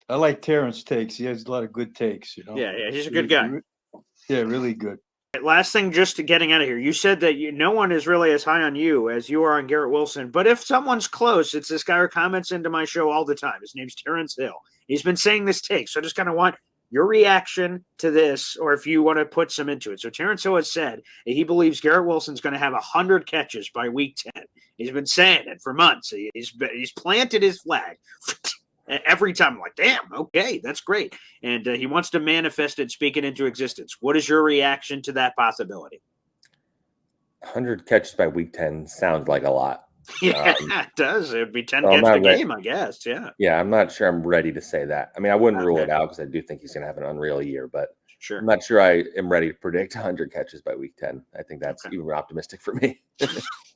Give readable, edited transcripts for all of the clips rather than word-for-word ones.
I like Terrence takes. He has a lot of good takes, you know. Yeah, he's a good guy. Yeah, really good. Last thing, just getting out of here. You said that no one is really as high on you as you are on Garret Wilson. But if someone's close, it's this guy who comments into my show all the time. His name's Terrence Hill. He's been saying this take. So I just kind of want your reaction to this, or if you want to put some into it. So Terrence Hill has said that he believes Garret Wilson's going to have 100 catches by week 10. He's been saying it for months. He's planted his flag. Every time I'm like, damn, okay, that's great. And he wants to manifest it, speak it into existence. What is your reaction to that possibility? 100 catches by week 10 sounds like a lot. Yeah, it does. It would be 10 catches a game, I guess. Yeah. Yeah, I'm not sure I'm ready to say that. I mean, I wouldn't rule it out because I do think he's going to have an unreal year, but I'm not sure I am ready to predict 100 catches by week 10. I think that's even optimistic for me.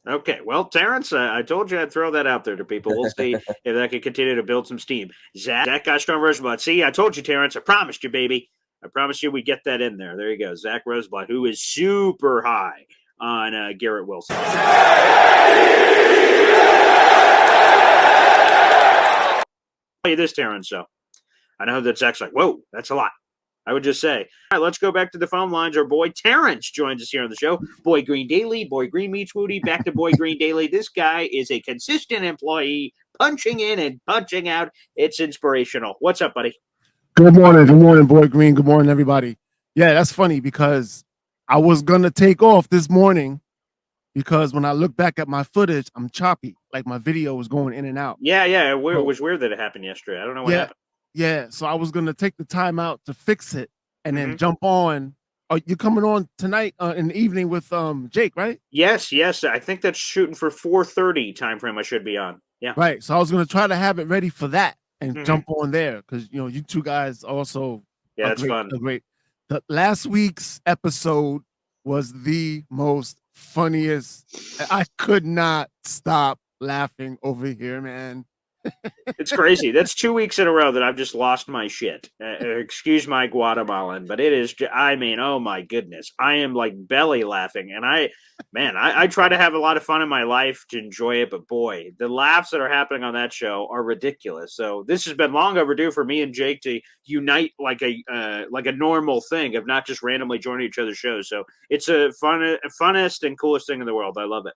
Okay, well, Terrence, I told you I'd throw that out there to people. We'll see if that can continue to build some steam. Zach Strong Roseblood. See, I told you, Terrence. I promised you, baby. I promised you we'd get that in there. There you go. Zach Roseblood, who is super high on Garret Wilson. I'll tell you this, Terrence, so I know that Zach's like, whoa, that's a lot. I would just say, all right, let's go back to the phone lines. Our boy Terrence joins us here on the show. Boy Green Daily, Boy Green meets Woody, back to Boy Green Daily. This guy is a consistent employee, punching in and punching out. It's inspirational. What's up, buddy? Good morning, Boy Green. Good morning, everybody. Yeah, that's funny because I was going to take off this morning because when I look back at my footage, I'm choppy. Like my video was going in and out. Yeah. It was weird that it happened yesterday. I don't know what happened. Yeah, so I was going to take the time out to fix it and then jump on. Oh, you're coming on tonight in the evening with Jake, right? Yes. I think that's shooting for 4:30 time frame I should be on. Yeah. Right, so I was going to try to have it ready for that and jump on there because, you know, you two guys also that's fun. Great. The last week's episode was the most funniest. I could not stop laughing over here, man. It's crazy. That's 2 weeks in a row that I've just lost my shit. Excuse my Guatemalan, but it is. I mean, oh my goodness, I am like belly laughing, and I try to have a lot of fun in my life to enjoy it, but boy, the laughs that are happening on that show are ridiculous. So this has been long overdue for me and Jake to unite like a normal thing of not just randomly joining each other's shows. So it's a funnest and coolest thing in the world. I love it.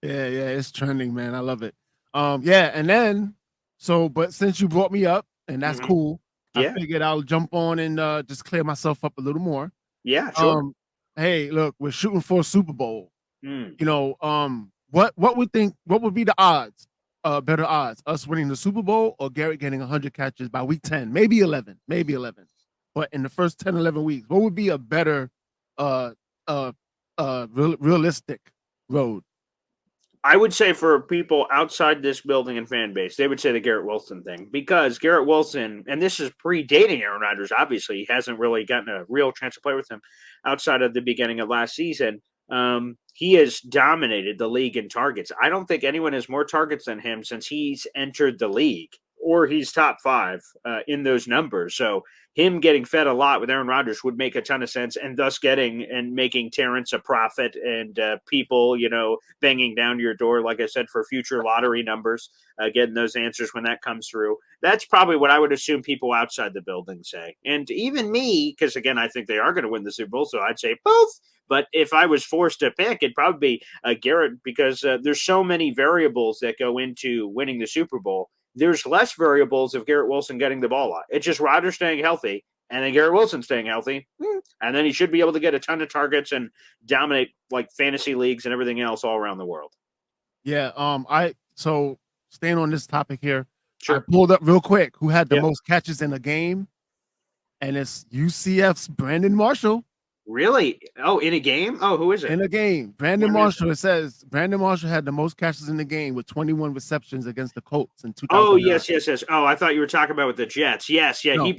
Yeah, it's trending, man. I love it. And then but since you brought me up and that's cool, I figured I'll jump on and just clear myself up a little more. Yeah, sure. Hey, look, we're shooting for a Super Bowl. You know, what would be the odds? Better odds, us winning the Super Bowl or Garret getting 100 catches by week 10, maybe 11. But in the first 10, 11 weeks, what would be a better realistic road? I would say for people outside this building and fan base, they would say the Garret Wilson thing because Garret Wilson, and this is predating Aaron Rodgers, obviously, he hasn't really gotten a real chance to play with him outside of the beginning of last season. He has dominated the league in targets. I don't think anyone has more targets than him since he's entered the league, or he's top 5 in those numbers. So him getting fed a lot with Aaron Rodgers would make a ton of sense, and thus getting and making Terrence a profit and people, you know, banging down your door, like I said, for future lottery numbers, getting those answers when that comes through. That's probably what I would assume people outside the building say. And even me, because, again, I think they are going to win the Super Bowl, so I'd say both. But if I was forced to pick, it'd probably be Garret because there's so many variables that go into winning the Super Bowl. There's less variables of Garret Wilson getting the ball a lot. It's just Rodgers staying healthy and then Garret Wilson staying healthy. And then he should be able to get a ton of targets and dominate like fantasy leagues and everything else all around the world. Yeah. So staying on this topic here, sure. I pulled up real quick who had the most catches in a game. And it's UCF's Brandon Marshall. Really? Oh, in a game? Oh, who is it? In a game. Brandon Marshall. It says Brandon Marshall had the most catches in the game with 21 receptions against the Colts in 2009. Oh, yes. Oh, I thought you were talking about with the Jets. Yes. No. He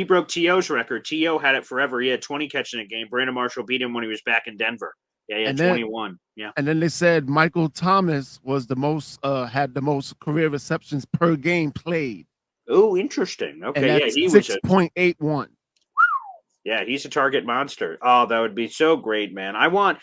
broke T.O.'s record. T.O. had it forever. He had 20 catches in a game. Brandon Marshall beat him when he was back in Denver. Yeah, he had 21. Yeah. And then they said Michael Thomas was the most had the most career receptions per game played. Oh, interesting. Okay, and that's 6.81. Yeah, he's a target monster. Oh, that would be so great, man. I want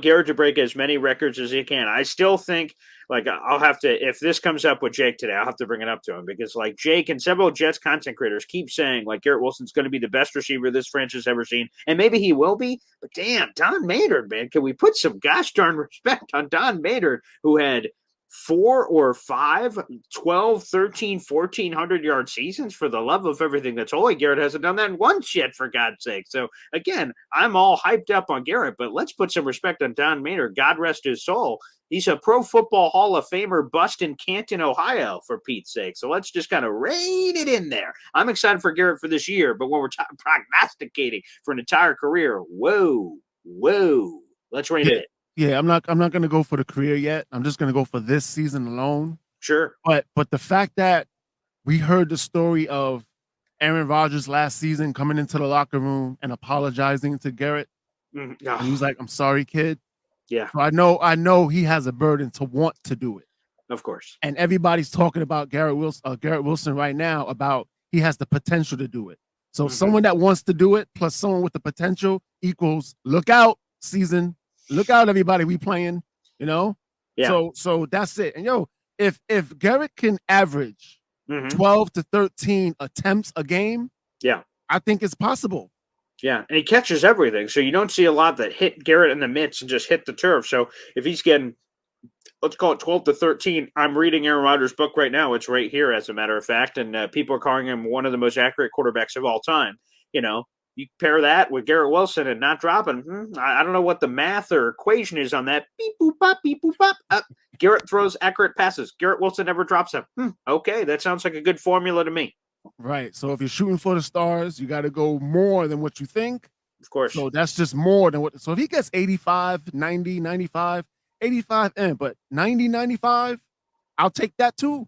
Garrett to break as many records as he can. I still think, like, I'll have to, if this comes up with Jake today, I'll have to bring it up to him because, like, Jake and several Jets content creators keep saying, like, Garrett Wilson's going to be the best receiver this franchise ever seen. And maybe he will be, but damn, Don Maynard, man. Can we put some gosh darn respect on Don Maynard, who had 4 or 5, 12, 13, 1,400-yard seasons? For the love of everything that's holy, Garrett hasn't done that once yet, for God's sake. So, again, I'm all hyped up on Garrett, but let's put some respect on Don Maynard. God rest his soul. He's a Pro Football Hall of Famer bust in Canton, Ohio, for Pete's sake. So let's just kind of rein it in there. I'm excited for Garrett for this year, but when we're prognosticating for an entire career, whoa, let's rein it in. Yeah, I'm not going to go for the career yet. I'm just going to go for this season alone. Sure. But the fact that we heard the story of Aaron Rodgers last season coming into the locker room and apologizing to Garrett, and he was like, "I'm sorry, kid." Yeah. So I know he has a burden to want to do it. Of course. And everybody's talking about Garrett Wilson right now, about he has the potential to do it. So someone that wants to do it plus someone with the potential equals look out season. Look out, everybody, we playing, Yeah. So that's it. And if Garrett can average 12 to 13 attempts a game, yeah, I think it's possible. Yeah, and he catches everything. So you don't see a lot that hit Garrett in the mitts and just hit the turf. So if he's getting, let's call it 12 to 13, I'm reading Aaron Rodgers' book right now. It's right here, as a matter of fact. And people are calling him one of the most accurate quarterbacks of all time. You pair that with Garrett Wilson and not dropping. I don't know what the math or equation is on that. Beep, boop, bop, beep, boop, bop. Garrett throws accurate passes. Garrett Wilson never drops them. Okay, that sounds like a good formula to me. Right. So if you're shooting for the stars, you got to go more than what you think. Of course. So that's just more than what. So if he gets 85, 90, 95, 85, but 90, 95, I'll take that too.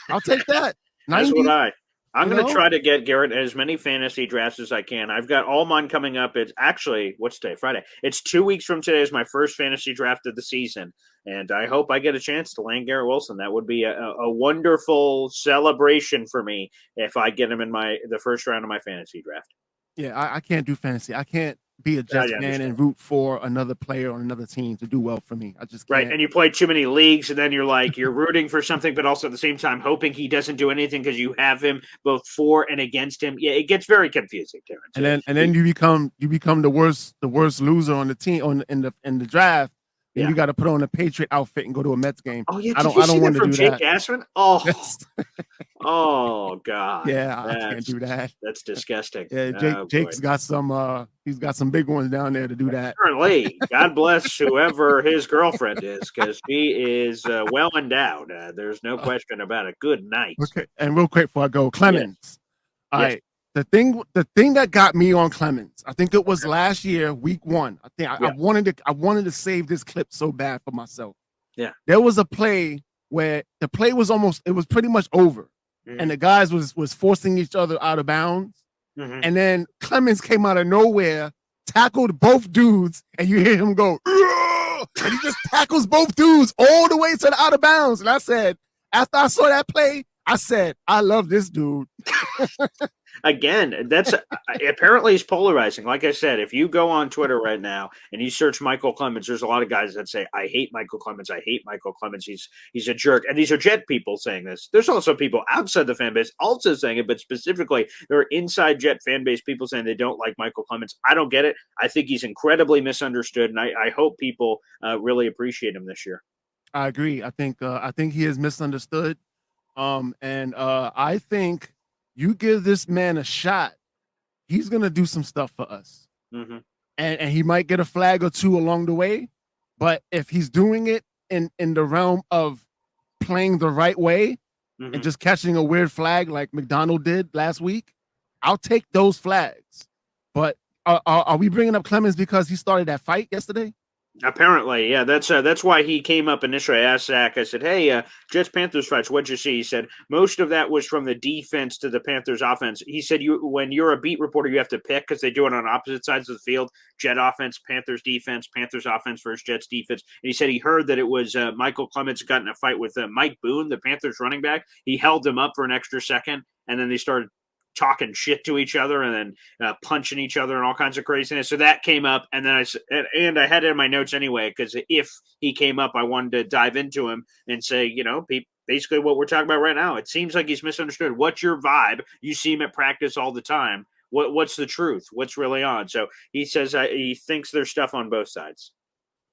I'll take that. 90, that's what I'm going to try to get Garrett as many fantasy drafts as I can. I've got all mine coming up. It's actually, what's today? Friday. It's 2 weeks from today is my first fantasy draft of the season. And I hope I get a chance to land Garrett Wilson. That would be a wonderful celebration for me if I get him in the first round of my fantasy draft. Yeah, I can't do fantasy. I can't be a Jets fan and root for another player on another team to do well for me. I just can't. Right, and you play too many leagues, and then you're rooting for something, but also at the same time hoping he doesn't do anything because you have him both for and against him. Yeah, it gets very confusing, Terrence. And then you become the worst loser on the team in the draft. And you got to put on a Patriot outfit and go to a Mets game. Oh yeah, I don't want to do Jake that. Gassman? Oh, oh God. Yeah, I can't do that. That's disgusting. Yeah, Jake's got some. He's got some big ones down there to do that. Certainly. God bless whoever his girlfriend is, because she is well endowed. There's no question about it. Good night. Okay, and real quick before I go, Clemens. Yes. All right. The thing that got me on Clemens, I think it was last year, week 1. I think I wanted to save this clip so bad for myself. Yeah. There was a play where the play was pretty much over. And the guys was forcing each other out of bounds. And then Clemens came out of nowhere, tackled both dudes, and you hear him go, "Ugh!" And he just tackles both dudes all the way to the out of bounds. And I said, after I saw that play, I said, I love this dude. Again, that's apparently he's polarizing. Like I said, if you go on Twitter right now and you search Michael Clemens, there's a lot of guys that say, I hate Michael Clemens. I hate Michael Clemens. He's a jerk. And these are Jet people saying this. There's also people outside the fan base also saying it, but specifically there are inside Jet fan base people saying they don't like Michael Clemens. I don't get it. I think he's incredibly misunderstood, and I hope people really appreciate him this year. I agree. I think he is misunderstood. And I think you give this man a shot, he's gonna do some stuff for us. And he might get a flag or two along the way, but if he's doing it in the realm of playing the right way and just catching a weird flag like McDonald did last week, I'll take those flags. But are we bringing up Clemens because he started that fight yesterday? Apparently, yeah. That's why he came up initially. I asked Zach, I said, hey, Jets-Panthers fights, what'd you see? He said, most of that was from the defense to the Panthers offense. He said, when you're a beat reporter, you have to pick because they do it on opposite sides of the field. Jet offense, Panthers defense, Panthers offense versus Jets defense. And he said he heard that it was Michael Clemens got in a fight with Mike Boone, the Panthers running back. He held him up for an extra second, and then they started talking shit to each other and then punching each other and all kinds of craziness. So that came up, and then I had it in my notes anyway, because if he came up, I wanted to dive into him and say, basically what we're talking about right now. It seems like he's misunderstood. What's your vibe? You see him at practice all the time. What's the truth? What's really on? So he says he thinks there's stuff on both sides.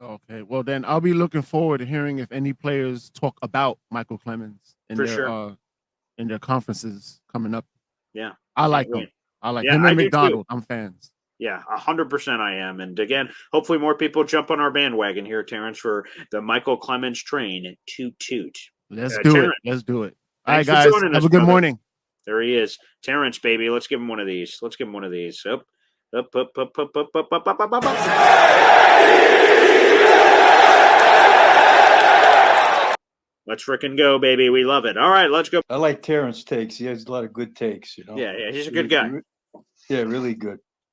Okay, well then I'll be looking forward to hearing if any players talk about Michael Clemens in their conferences coming up. Yeah, I like him. I like him and McDonald. I'm fans. Yeah, 100% I am. And again, hopefully more people jump on our bandwagon here, Terrence, for the Michael Clemens train. Toot toot. Let's do it. Let's do it. All right, guys. Have a good morning. There he is, Terrence, baby. Let's give him one of these. Let's give him one of these. Up. Let's frickin' go, baby. We love it. All right, let's go. I like Terrence takes. He has a lot of good takes, Yeah, he's a good guy. Yeah, really good.